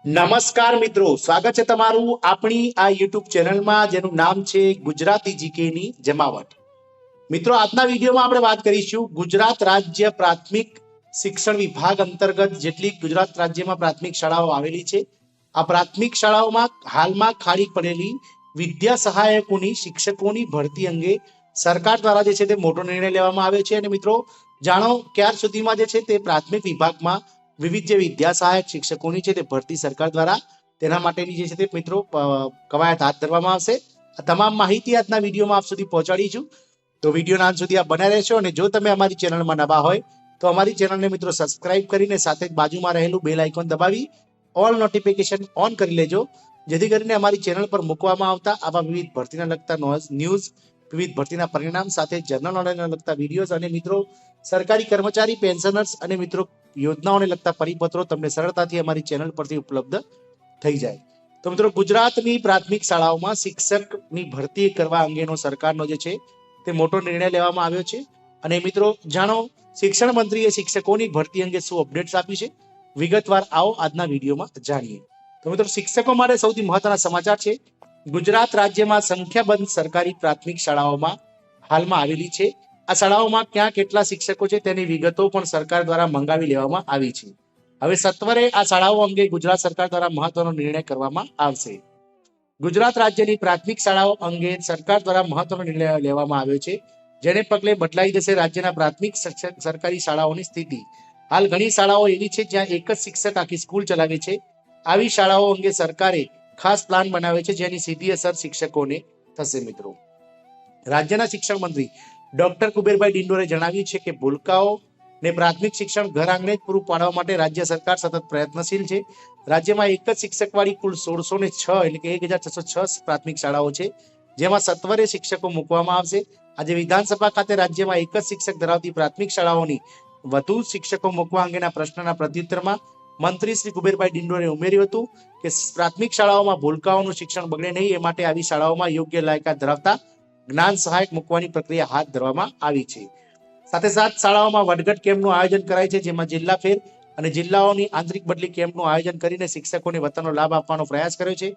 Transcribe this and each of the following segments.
નમસ્કાર મિત્રો, સ્વાગત છે તમારું આપણી આ યુટ્યુબ ચેનલમાં જેનું નામ છે ગુજરાતી જીકેની જમાવટ. મિત્રો, આજના વિડીયોમાં આપણે વાત કરીશું ગુજરાત રાજ્ય પ્રાથમિક શિક્ષણ વિભાગ અંતર્ગત જેટલી ગુજરાત રાજ્યમાં પ્રાથમિક શાળાઓ આવેલી છે, આ પ્રાથમિક શાળાઓમાં હાલમાં ખાલી પડેલી વિદ્યા સહાયકોની શિક્ષકોની ભરતી અંગે સરકાર દ્વારા જે છે તે મોટો નિર્ણય લેવામાં આવ્યો છે. અને મિત્રો જાણો, ક્યાર સુધીમાં જે છે તે પ્રાથમિક વિભાગમાં વિવિધ જે વિદ્યા સહાયક શિક્ષકોની છે તે ભરતી સરકાર દ્વારા તેના માટેની જે છે તે મિત્રો કવાયત હાથ ધરવામાં આવશે. આ તમામ માહિતી આજના વિડીયોમાં આપ સુધી પહોંચાડીશું, તો વિડીયોના અંત સુધી આપ બન્યા રહેશો. અને જો તમે અમારી ચેનલમાં નવા હોય તો અમારી ચેનલને મિત્રો સબસ્ક્રાઇબ કરીને સાથે જ બાજુમાં રહેલું બેલ આઇકોન દબાવી ઓલ નોટિફિકેશન ઓન કરી લેજો, જેથી કરીને અમારી ચેનલ પર મૂકવામાં આવતા આવા વિવિધ ભરતીને લગતા ન્યૂઝ, વિવિધ ભરતીના પરિણામ સાથે જનરલ નોલેજને લગતા વિડીયોઝ અને મિત્રો સરકારી કર્મચારી, પેન્શનર્સ અને મિત્રો યોજનાઓને લગતા પરિપત્રો તમને સરળતાથી અમારી ચેનલ પરથી ઉપલબ્ધ થઈ જાય. તો મિત્રો, ગુજરાતની પ્રાથમિક શાળાઓમાં શિક્ષકની ભરતી કરવા અંગેનો સરકારનો જે છે તે મોટો નિર્ણય લેવામાં આવ્યો છે. અને મિત્રો જાણો, શિક્ષણ મંત્રીએ શિક્ષકોની ભરતી અંગે શું અપડેટ્સ આપી છે, વિગતવાર આવો આજના વિડીયોમાં જાણીએ. તો મિત્રો, શિક્ષકો માટે સૌથી મહત્વના સમાચાર છે. ગુજરાત રાજ્યમાં સંખ્યાબંધ સરકારી પ્રાથમિક શાળાઓમાં હાલમાં આવેલી છે. આ શાળાઓમાં ક્યાં કેટલા શિક્ષકો છે તેની વિગતો પણ સરકાર દ્વારા મંગાવી લેવામાં આવી છે. હવે સત્વરે આ શાળાઓ અંગે ગુજરાત સરકાર દ્વારા મહત્વનો નિર્ણય કરવામાં આવશે. ગુજરાત રાજ્યની પ્રાથમિક શાળાઓ અંગે સરકાર દ્વારા મહત્વનો નિર્ણય લેવામાં આવ્યો છે, જેને પગલે બદલાઈ જશે રાજ્યના પ્રાથમિક સરકારી શાળાઓની સ્થિતિ. હાલ ઘણી શાળાઓ એવી છે જ્યાં એક જ શિક્ષક આખી સ્કૂલ ચલાવે છે. આવી શાળાઓ અંગે સરકારે ખાસ પ્લાન બનાવે છે, જેની સીધી અસર શિક્ષકોને થશે. મિત્રો, રાજ્યના શિક્ષણ મંત્રી ડોક્ટર કુબેરભાઈ ડિંડોરે જણાવ્યું છે કે ભૂલકાઓ ને પ્રાથમિક શિક્ષણ ઘર આંગણે જ પૂરું પાડવા માટે રાજ્ય સરકાર સતત પ્રયત્નશીલ છે. રાજ્યમાં એક જ શિક્ષકવાળી કુલ 1606 એટલે કે 1606 પ્રાથમિક શાળાઓ છે, જેમાં સત્વરે શિક્ષકો મૂકવામાં આવશે. આજે વિધાનસભા ખાતે રાજ્યમાં એક જ શિક્ષક ધરાવતી પ્રાથમિક શાળાઓની વધુ શિક્ષકો મૂકવા અંગેના પ્રશ્નના પ્રત્યુત્તરમાં મંત્રી શ્રી કુબેરભાઈ ડિંડોરે ઉમેર્યું હતું કે પ્રાથમિક શાળાઓમાં ભૂલકાઓનું શિક્ષણ બગડે નહીં, એ માટે આવી શાળાઓમાં યોગ્ય લાયકાત ધરાવતા જ્ઞાન સહાયક મૂકવાની પ્રક્રિયા હાથ ધરવામાં આવી છે. સાથે સાથ શાળાઓમાં વડગટ કેમ્પનું આયોજન કરાય છે, જેમાં જિલ્લા ફેર અને જિલ્લાઓની આંતરિક બદલી કેમ્પનું આયોજન કરીને શિક્ષકોને વતનનો લાભ આપવાનો પ્રયાસ કર્યો છે,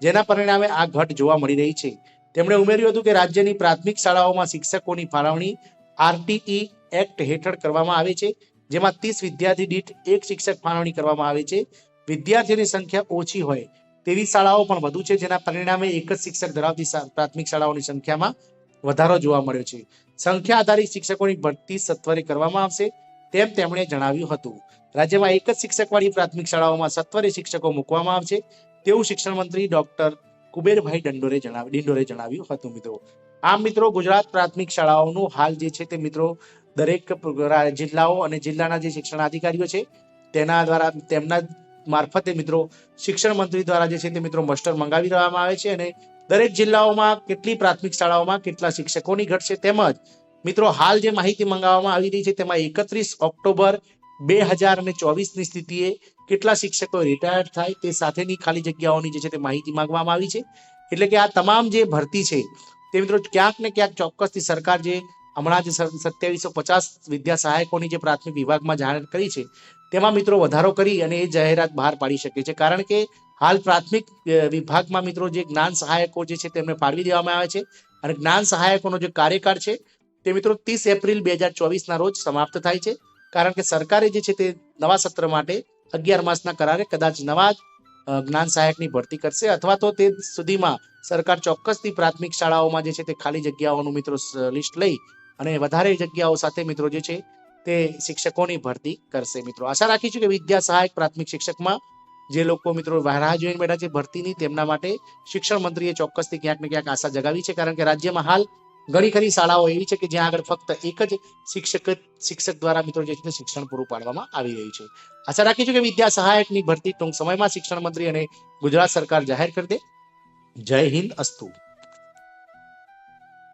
જેના પરિણામે આ ઘટ જોવા મળી રહી છે. તેમણે ઉમેર્યું હતું કે રાજ્યની પ્રાથમિક શાળાઓમાં શિક્ષકોની ફાળવણી આરટીઈ એક્ટ હેઠળ કરવામાં આવે છે, જેમાં 30 વિદ્યાર્થી દીઠ એક શિક્ષક ફાળવણી કરવામાં આવે છે. વિદ્યાર્થીઓની સંખ્યા ઓછી હોય તેવી શાળાઓ પણ વધુ છે, જેના પરિણામે એક જ શિક્ષક ધરાવતી પ્રાથમિક શાળાઓની સંખ્યામાં વધારો જોવા મળ્યો છે. સંખ્યા આધારિત શિક્ષકોની ભરતી સત્વરે કરવામાં આવશે તેમ તેમણે જણાવ્યું હતું. રાજ્યમાં એક જ શિક્ષકવાળી પ્રાથમિક શાળાઓમાં સત્વરે શિક્ષકો મૂકવામાં આવશે તેવું શિક્ષણ મંત્રી ડોક્ટર કુબેરભાઈ ડિંડોરે જણાવ્યું હતું. મિત્રો, આમ મિત્રો, ગુજરાત પ્રાથમિક શાળાઓનું હાલ જે છે તે મિત્રો દરેક જિલ્લાઓ અને જિલ્લાના જે શિક્ષણાધિકારીઓ છે તેના દ્વારા તેમના મારફતે મિત્રો શિક્ષણ મંત્રી દ્વારા જે છે તે મિત્રો મસ્ટર મંગાવી દેવામાં આવે છે. અને દરેક જિલ્લાઓમાં કેટલી પ્રાથમિક શાળાઓમાં કેટલા શિક્ષકોની ઘટ છે, તેમજ મિત્રો હાલ જે માહિતી મંગાવવામાં આવી રહી છે તેમાં 31 ઓક્ટોબર 2024ની સ્થિતિએ કેટલા શિક્ષકો રિટાયર્ડ થાય તે સાથેની ખાલી જગ્યાઓની જે છે તે માહિતી માંગવામાં આવી છે. એટલે કે આ તમામ જે ભરતી છે તે મિત્રો ક્યાંક ને ક્યાંક ચોક્કસથી સરકાર જે હમણાં જ 2750 વિદ્યા સહાયકોની જે પ્રાથમિક વિભાગમાં જાહેરાત કરી છે તેમાં મિત્રો વધારો કરી અને એ જાહેરાત બહાર પાડી શકે છે. કારણ કે હાલ પ્રાથમિક વિભાગમાં મિત્રો જે જ્ઞાન સહાયકો જે છે તેમને ફાળવી દેવામાં આવે છે, અને જ્ઞાન સહાયકોનો જે કાર્યકાળ છે તે મિત્રો 30 એપ્રિલ 2024ના રોજ સમાપ્ત થાય છે. કારણ કે સરકારે જે છે તે નવા સત્ર માટે 11 માસના કરારે કદાચ નવા જ્ઞાન સહાયકની ભરતી કરશે, અથવા તો તે સુધીમાં સરકાર ચોક્કસથી પ્રાથમિક શાળાઓમાં જે છે તે ખાલી જગ્યાઓનું મિત્રો લિસ્ટ લઈ અને વધારે જગ્યાઓ સાથે મિત્રો જે છે તે શિક્ષકોની ભરતી કરશે. મિત્રો, આશા રાખીશું કે વિદ્યા સહાયક પ્રાથમિક શિક્ષકમાં જે લોકો મિત્રો રાહ જોઈને બેઠા છે ભરતીની, તેમના માટે શિક્ષણ મંત્રીએ ચોક્કસથી ક્યાંક ને ક્યાંક આશા જગાવી છે. કારણ કે રાજ્યમાં હાલ ઘણી ખરી શાળાઓ એવી છે કે જ્યાં આગળ ફક્ત એક જ શિક્ષક દ્વારા મિત્રો જે છે શિક્ષણ પૂરું પાડવામાં આવી રહ્યું છે. આશા રાખીશું કે વિદ્યા સહાયકની ભરતી ટૂંક સમયમાં શિક્ષણ મંત્રી અને ગુજરાત સરકાર જાહેર કરી દે. જય હિન્દ, અસ્તુ.